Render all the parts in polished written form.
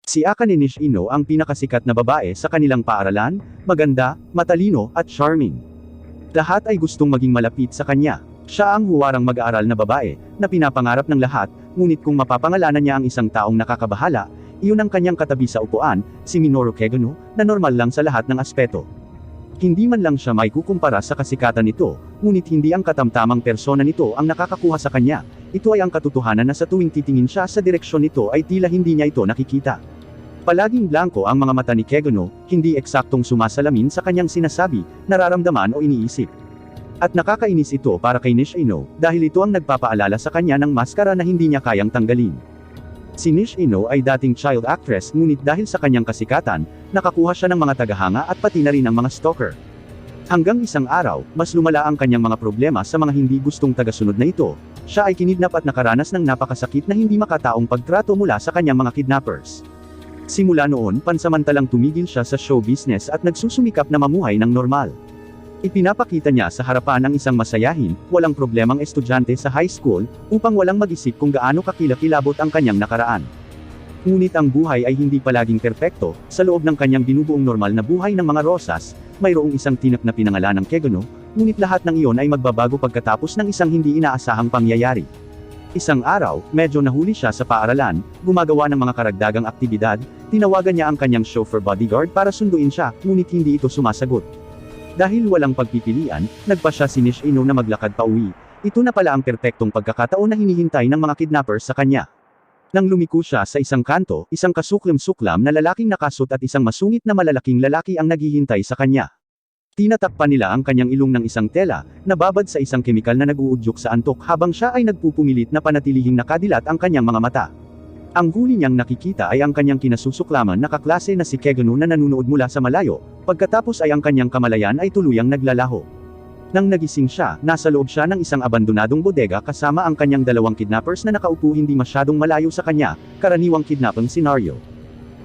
Si Akane Nishino ang pinakasikat na babae sa kanilang paaralan, maganda, matalino, at charming. Lahat ay gustong maging malapit sa kanya. Siya ang huwarang mag-aaral na babae, na pinapangarap ng lahat, ngunit kung mapapangalanan niya ang isang taong nakakabahala, iyon ang kanyang katabi sa upuan, si Minoru Kegano, na normal lang sa lahat ng aspeto. Hindi man lang siya may kukumpara sa kasikatan nito, ngunit hindi ang katamtamang persona nito ang nakakakuha sa kanya. Ito ay ang katotohanan na sa tuwing titingin siya sa direksyon nito ay tila hindi niya ito nakikita. Palaging blanko ang mga mata ni Kegano, hindi eksaktong sumasalamin sa kanyang sinasabi, nararamdaman o iniisip. At nakakainis ito para kay Nishino, dahil ito ang nagpapaalala sa kanya ng maskara na hindi niya kayang tanggalin. Si Nishino ay dating child actress ngunit dahil sa kanyang kasikatan, nakakuha siya ng mga tagahanga at pati na rin ng mga stalker. Hanggang isang araw, mas lumala ang kanyang mga problema sa mga hindi gustong tagasunod na ito. Siya ay kinidnap at nakaranas ng napakasakit na hindi makataong pagtrato mula sa kanyang mga kidnappers. Simula noon, pansamantalang tumigil siya sa show business at nagsusumikap na mamuhay ng normal. Ipinapakita niya sa harapan ang isang masayahin, walang problemang estudyante sa high school, upang walang mag-isip kung gaano kakilakilabot ang kanyang nakaraan. Ngunit ang buhay ay hindi palaging perpekto, sa loob ng kanyang binubuong normal na buhay ng mga rosas, mayroong isang tinak na pinangalan ng Kegano, ngunit lahat ng iyon ay magbabago pagkatapos ng isang hindi inaasahang pangyayari. Isang araw, medyo nahuli siya sa paaralan, gumagawa ng mga karagdagang aktibidad, tinawagan niya ang kanyang chauffeur bodyguard para sunduin siya, ngunit hindi ito sumasagot. Dahil walang pagpipilian, nagpa siya si Nishino na maglakad pa uwi. Ito na pala ang perpektong pagkakataon na hinihintay ng mga kidnappers sa kanya. Nang lumiko siya sa isang kanto, isang kasuklam-suklam na lalaking nakasut at isang masungit na malalaking lalaki ang naghihintay sa kanya. Tinatakpan nila ang kanyang ilong ng isang tela, nababad sa isang kemikal na nag-uudyok sa antok habang siya ay nagpupumilit na panatilihing nakadilat ang kanyang mga mata. Ang huli niyang nakikita ay ang kanyang kinasusuklaman na kaklase na si Kegano na nanunood mula sa malayo, pagkatapos ay ang kanyang kamalayan ay tuluyang naglalaho. Nang nagising siya, nasa loob siya ng isang abandonadong bodega kasama ang kanyang dalawang kidnappers na nakaupo hindi masyadong malayo sa kanya, karaniwang kidnapping senaryo.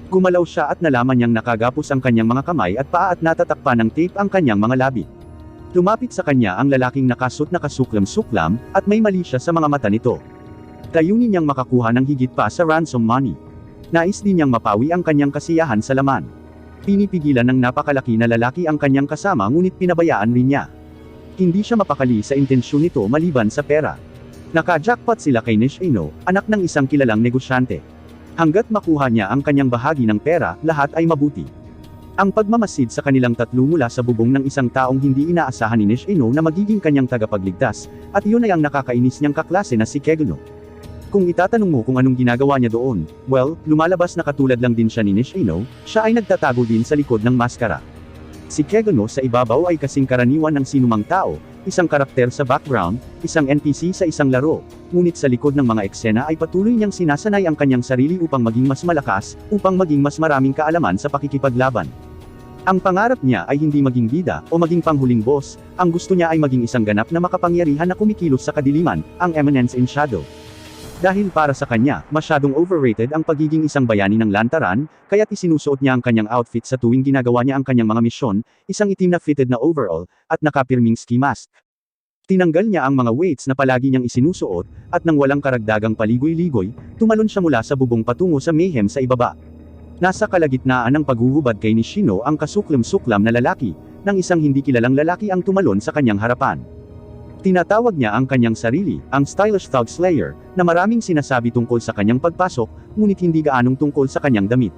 Gumalaw siya at nalaman niyang nakagapos ang kanyang mga kamay at paa at natatakpan ng tape ang kanyang mga labi. Lumapit sa kanya ang lalaking nakasut na kasuklam-suklam, at may mali siya sa mga mata nito. Layunin niyang makakuha ng higit pa sa ransom money. Nais din niyang mapawi ang kanyang kasiyahan sa laman. Pinipigilan ng napakalaki na lalaki ang kanyang kasama ngunit pinabayaan rin niya. Hindi siya mapakali sa intensyon nito maliban sa pera. Naka-jackpot sila kay Nishino, anak ng isang kilalang negosyante. Hanggat makuha niya ang kanyang bahagi ng pera, lahat ay mabuti. Ang pagmamasid sa kanilang tatlo mula sa bubong ng isang taong hindi inaasahan ni Nishino na magiging kanyang tagapagligtas, at iyon ay ang nakakainis niyang kaklase na si Kegano. Kung itatanong mo kung anong ginagawa niya doon, well, lumalabas na katulad lang din siya ni Nishino, siya ay nagtatago din sa likod ng maskara. Si Kegano sa ibabaw ay kasing karaniwan ng sinumang tao, isang karakter sa background, isang NPC sa isang laro, ngunit sa likod ng mga eksena ay patuloy niyang sinasanay ang kanyang sarili upang maging mas malakas, upang maging mas maraming kaalaman sa pakikipaglaban. Ang pangarap niya ay hindi maging bida, o maging panghuling boss, ang gusto niya ay maging isang ganap na makapangyarihan na kumikilos sa kadiliman, ang Eminence in Shadow. Dahil para sa kanya, masyadong overrated ang pagiging isang bayani ng lantaran, kaya't isinusuot niya ang kanyang outfit sa tuwing ginagawa niya ang kanyang mga misyon, isang itim na fitted na overall, at nakapirming ski mask. Tinanggal niya ang mga weights na palagi niyang isinusuot, at nang walang karagdagang paligoy-ligoy, tumalon siya mula sa bubong patungo sa mayhem sa ibaba. Nasa kalagitnaan ng paghuhubad kay Nishino ang kasuklam-suklam na lalaki, nang isang hindi kilalang lalaki ang tumalon sa kanyang harapan. Tinatawag niya ang kanyang sarili, ang stylish thug slayer, na maraming sinasabi tungkol sa kanyang pagpasok, ngunit hindi gaanong tungkol sa kanyang damit.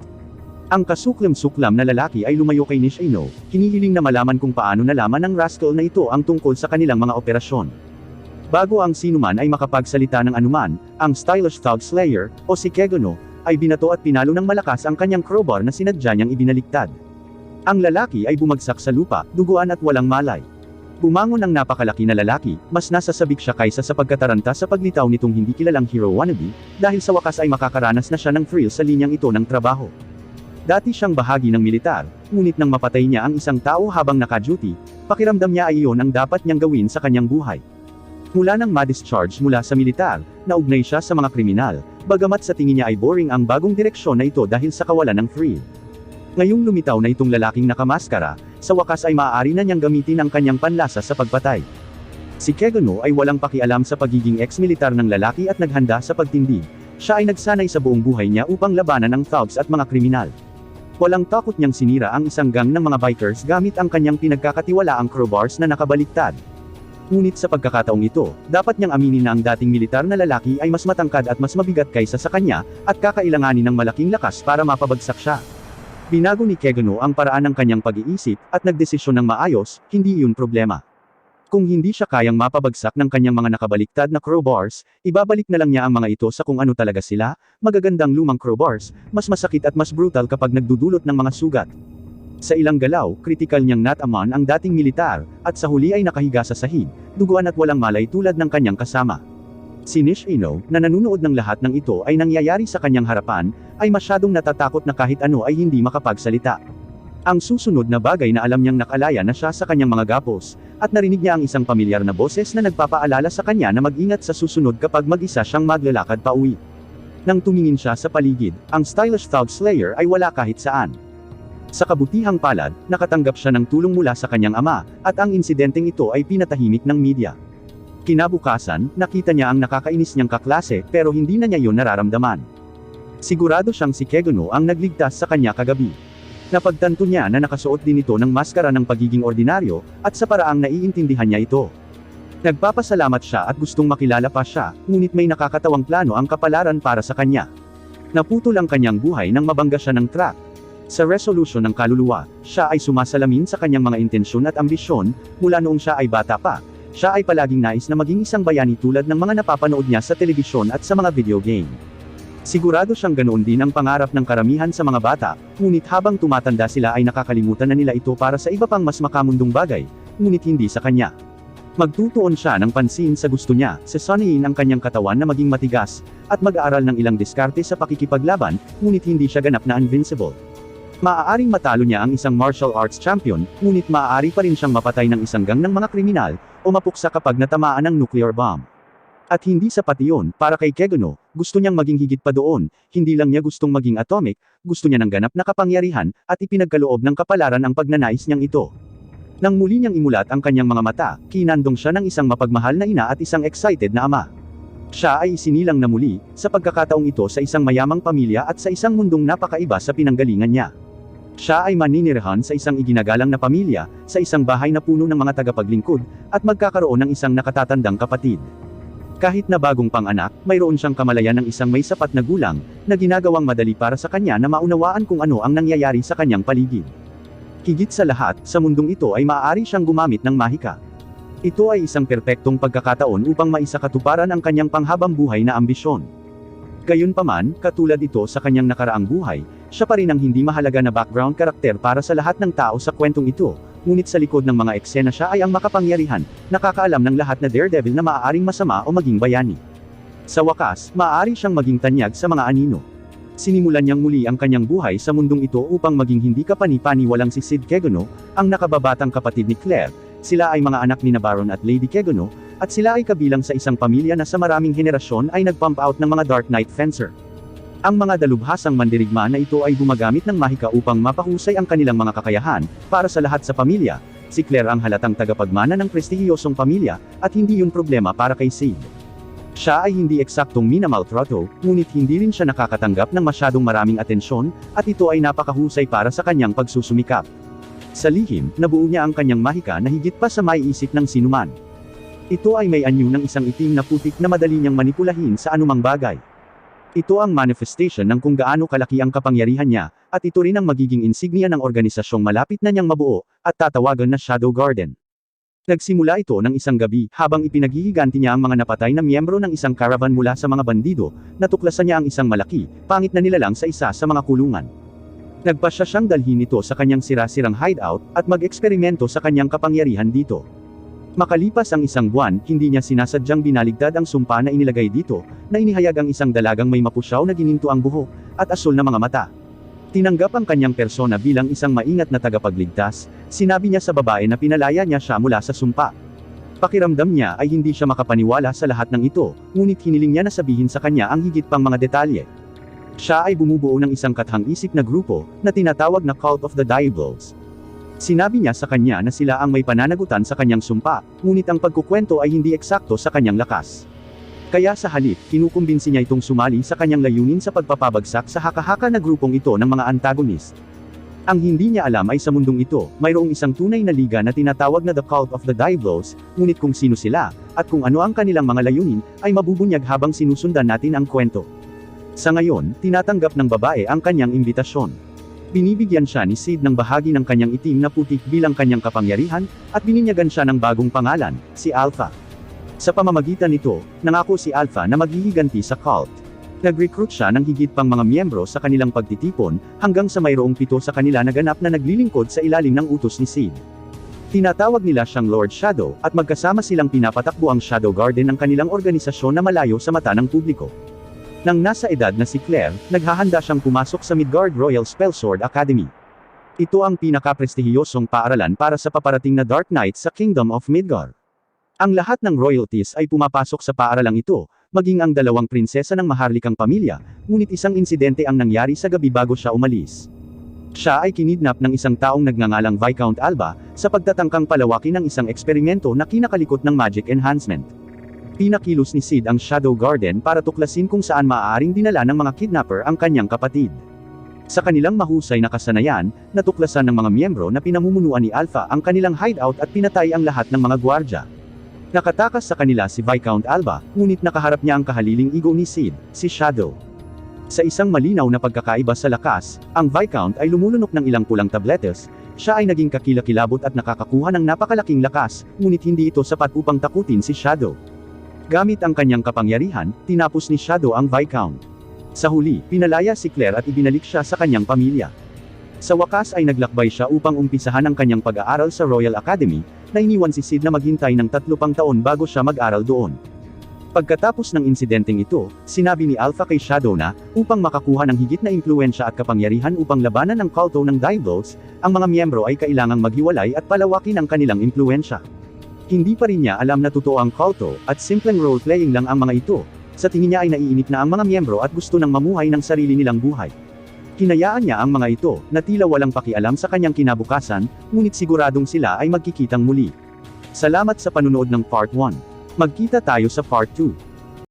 Ang kasuklam-suklam na lalaki ay lumayo kay Nishino, hinihiling na malaman kung paano nalaman ng rascal na ito ang tungkol sa kanilang mga operasyon. Bago ang sinuman ay makapagsalita ng anuman, ang stylish thug slayer, o si Kegano, ay binato at pinalo ng malakas ang kanyang crowbar na sinadya niyang ibinaliktad. Ang lalaki ay bumagsak sa lupa, duguan at walang malay. Bumangon ang napakalaki na lalaki, mas nasasabik siya kaysa sa pagkataranta sa paglitaw nitong hindi kilalang hero wannabe, dahil sa wakas ay makakaranas na siya ng thrill sa linyang ito ng trabaho. Dati siyang bahagi ng militar, ngunit nang mapatay niya ang isang tao habang naka-duty, pakiramdam niya ay iyon ang dapat niyang gawin sa kanyang buhay. Mula nang ma-discharge mula sa militar, naugnay siya sa mga kriminal, bagamat sa tingin niya ay boring ang bagong direksyon na ito dahil sa kawalan ng thrill. Ngayong lumitaw na itong lalaking nakamaskara, sa wakas ay maaari na niyang gamitin ang kanyang panlasa sa pagpatay. Si Kegano ay walang pakialam sa pagiging ex-militar ng lalaki at naghanda sa pagtindig, Siya ay nagsanay sa buong buhay niya upang labanan ang thugs at mga kriminal. Walang takot niyang sinira ang isang gang ng mga bikers gamit ang kanyang pinagkakatiwalaang crowbars na nakabaliktad. Ngunit sa pagkakataong ito, dapat niyang aminin na ang dating militar na lalaki ay mas matangkad at mas mabigat kaysa sa kanya, at kakailanganin ng malaking lakas para mapabagsak siya. Binago ni Keguno ang paraan ng kanyang pag-iisip, at nagdesisyon ng maayos, hindi iyon problema. Kung hindi siya kayang mapabagsak ng kanyang mga nakabaliktad na crowbars, ibabalik na lang niya ang mga ito sa kung ano talaga sila, magagandang lumang crowbars, mas masakit at mas brutal kapag nagdudulot ng mga sugat. Sa ilang galaw, kritikal niyang natamaan ang dating militar, at sa huli ay nakahiga sa sahig, duguan at walang malay tulad ng kanyang kasama. Si Nishino, na nanunood ng lahat ng ito ay nangyayari sa kanyang harapan, ay masyadong natatakot na kahit ano ay hindi makapagsalita. Ang susunod na bagay na alam niyang nakalaya na siya sa kanyang mga gapos, at narinig niya ang isang pamilyar na boses na nagpapaalala sa kanya na mag-ingat sa susunod kapag mag-isa siyang maglalakad pa uwi. Nang tumingin siya sa paligid, ang stylish thug slayer ay wala kahit saan. Sa kabutihang palad, nakatanggap siya ng tulong mula sa kanyang ama, at ang insidenteng ito ay pinatahimik ng media. Kinabukasan, nakita niya ang nakakainis niyang kaklase pero hindi na niya yun nararamdaman. Sigurado siyang si Keguno ang nagligtas sa kanya kagabi. Napagtanto niya na nakasuot din ito ng maskara ng pagiging ordinaryo, at sa paraang naiintindihan niya ito. Nagpapasalamat siya at gustong makilala pa siya, ngunit may nakakatawang plano ang kapalaran para sa kanya. Naputol ang kanyang buhay nang mabangga siya ng truck. Sa resolusyon ng kaluluwa, siya ay sumasalamin sa kanyang mga intensyon at ambisyon, mula noong siya ay bata pa. Siya ay palaging nais na maging isang bayani tulad ng mga napapanood niya sa telebisyon at sa mga video game. Sigurado siyang ganoon din ang pangarap ng karamihan sa mga bata, ngunit habang tumatanda sila ay nakakalimutan na nila ito para sa iba pang mas makamundong bagay, ngunit hindi sa kanya. Magtutuon siya ng pansin sa gusto niya, sasanayin ang kanyang katawan na maging matigas, at mag-aaral ng ilang diskarte sa pakikipaglaban, ngunit hindi siya ganap na invincible. Maaaring matalo niya ang isang martial arts champion, ngunit maaari pa rin siyang mapatay ng isang gang ng mga kriminal, o mapuksa kapag natamaan ng nuclear bomb. At hindi sapat iyon, para kay Keguno, gusto niyang maging higit pa doon, hindi lang niya gustong maging atomic, gusto niya ng ganap na kapangyarihan, at ipinagkaloob ng kapalaran ang pagnanais niyang ito. Nang muli niyang imulat ang kanyang mga mata, kinandong siya ng isang mapagmahal na ina at isang excited na ama. Siya ay isinilang na muli, sa pagkakataong ito sa isang mayamang pamilya at sa isang mundong napakaiba sa pinanggalingan niya. Siya ay maninirahan sa isang iginagalang na pamilya, sa isang bahay na puno ng mga tagapaglingkod, at magkakaroon ng isang nakatatandang kapatid. Kahit na bagong panganak, mayroon siyang kamalayan ng isang may sapat na gulang, na ginagawang madali para sa kanya na maunawaan kung ano ang nangyayari sa kanyang paligid. Higit sa lahat, sa mundong ito ay maaari siyang gumamit ng mahika. Ito ay isang perpektong pagkakataon upang maisakatuparan ang kanyang panghabang buhay na ambisyon. Gayunpaman, katulad ito sa kanyang nakaraang buhay, siya pa rin ang hindi mahalaga na background karakter para sa lahat ng tao sa kwentong ito. Ngunit sa likod ng mga eksena siya ay ang makapangyarihan, nakakaalam ng lahat na daredevil na maaaring masama o maging bayani. Sa wakas, maaari siyang maging tanyag sa mga anino. Sinimulan niyang muli ang kanyang buhay sa mundong ito upang maging hindi kapani-paniwalang si Sid Keguno, ang nakababatang kapatid ni Claire. Sila ay mga anak ni na Baron at Lady Keguno, at sila ay kabilang sa isang pamilya na sa maraming henerasyon ay nag-pump out ng mga Dark Knight Fencer. Ang mga dalubhasang mandirigma na ito ay gumagamit ng mahika upang mapahusay ang kanilang mga kakayahan, para sa lahat sa pamilya. Si Claire ang halatang tagapagmana ng prestihiyosong pamilya, at hindi yun problema para kay Sid. Siya ay hindi eksaktong minamaltrato, ngunit hindi rin siya nakakatanggap ng masyadong maraming atensyon, at ito ay napakahusay para sa kanyang pagsusumikap. Sa lihim, nabuo niya ang kanyang mahika na higit pa sa maiisip ng sinuman. Ito ay may anyo ng isang itim na putik na madali niyang manipulahin sa anumang bagay. Ito ang manifestation ng kung gaano kalaki ang kapangyarihan niya, at ito rin ang magiging insignia ng organisasyong malapit na niyang mabuo, at tatawagan na Shadow Garden. Nagsimula ito ng isang gabi, habang ipinaghihiganti niya ang mga napatay na miyembro ng isang caravan mula sa mga bandido, natuklasan niya ang isang malaki, pangit na nilalang sa isa sa mga kulungan. Nagpasya siyang dalhin ito sa kanyang sira-sirang hideout, at mag-eksperimento sa kanyang kapangyarihan dito. Makalipas ang isang buwan, hindi niya sinasadyang binaligtad ang sumpa na inilagay dito, na inihayag ang isang dalagang may mapusyaw na gininto ang buhok, at asul na mga mata. Tinanggap ang kanyang persona bilang isang maingat na tagapagligtas, sinabi niya sa babae na pinalaya niya siya mula sa sumpa. Pakiramdam niya ay hindi siya makapaniwala sa lahat ng ito, ngunit hiniling niya na sabihin sa kanya ang higit pang mga detalye. Siya ay bumubuo ng isang kathang-isip na grupo, na tinatawag na Cult of the Diabols. Sinabi niya sa kanya na sila ang may pananagutan sa kanyang sumpa, ngunit ang pagkukwento ay hindi eksakto sa kanyang lakas. Kaya sa halip, kinukumbinsi niya itong sumali sa kanyang layunin sa pagpapabagsak sa haka-haka na grupong ito ng mga antagonist. Ang hindi niya alam ay sa mundong ito, mayroong isang tunay na liga na tinatawag na The Cult of the Diablos, ngunit kung sino sila, at kung ano ang kanilang mga layunin, ay mabubunyag habang sinusundan natin ang kwento. Sa ngayon, tinatanggap ng babae ang kanyang imbitasyon. Binibigyan siya ni Sid ng bahagi ng kanyang itim na putik bilang kanyang kapangyarihan, at bininyagan siya ng bagong pangalan, si Alpha. Sa pamamagitan nito, nangako si Alpha na maghihiganti sa cult. Nag-recruit siya ng higit pang mga miyembro sa kanilang pagtitipon, hanggang sa mayroong 7 sa kanila na ganap na naglilingkod sa ilalim ng utos ni Sid. Tinatawag nila siyang Lord Shadow, at magkasama silang pinapatakbo ang Shadow Garden ng kanilang organisasyon na malayo sa mata ng publiko. Nang nasa edad na si Claire, naghahanda siyang pumasok sa Midgard Royal Spellsword Academy. Ito ang pinaka-prestihiyosong paaralan para sa paparating na Dark Knights sa Kingdom of Midgard. Ang lahat ng royalties ay pumapasok sa paaralang ito, maging ang 2 prinsesa ng maharlikang pamilya, ngunit isang insidente ang nangyari sa gabi bago siya umalis. Siya ay kinidnap ng isang taong nagngangalang Viscount Alba, sa pagtatangkang palawakin ng isang eksperimento na kinakalikot ng magic enhancement. Pinakilos ni Sid ang Shadow Garden para tuklasin kung saan maaaring dinala ng mga kidnapper ang kanyang kapatid. Sa kanilang mahusay na kasanayan, natuklasan ng mga miyembro na pinamumunuan ni Alpha ang kanilang hideout at pinatay ang lahat ng mga gwardya. Nakatakas sa kanila si Viscount Alba, ngunit nakaharap niya ang kahaliling ego ni Sid, si Shadow. Sa isang malinaw na pagkakaiba sa lakas, ang Viscount ay lumulunok ng ilang pulang tabletes, siya ay naging kakilakilabot at nakakakuha ng napakalaking lakas, ngunit hindi ito sapat upang takutin si Shadow. Gamit ang kanyang kapangyarihan, tinapos ni Shadow ang Viscount. Sa huli, pinalaya si Claire at ibinalik siya sa kanyang pamilya. Sa wakas ay naglakbay siya upang umpisahan ang kanyang pag-aaral sa Royal Academy, na iniwan si Sid na maghintay ng 3 pang taon bago siya mag-aral doon. Pagkatapos ng insidenteng ito, sinabi ni Alpha kay Shadow na, upang makakuha ng higit na impluwensya at kapangyarihan upang labanan ang kulto ng Diablos, ang mga miyembro ay kailangang maghiwalay at palawakin ang kanilang impluwensya. Hindi pa rin niya alam na totoo ang kulto, at simpleng role-playing lang ang mga ito. Sa tingin niya ay naiinip na ang mga miyembro at gusto nang mamuhay ng sarili nilang buhay. Hinayaan niya ang mga ito, na tila walang pakialam sa kanyang kinabukasan, ngunit siguradong sila ay magkikitang muli. Salamat sa panunood ng Part 1. Magkita tayo sa Part 2.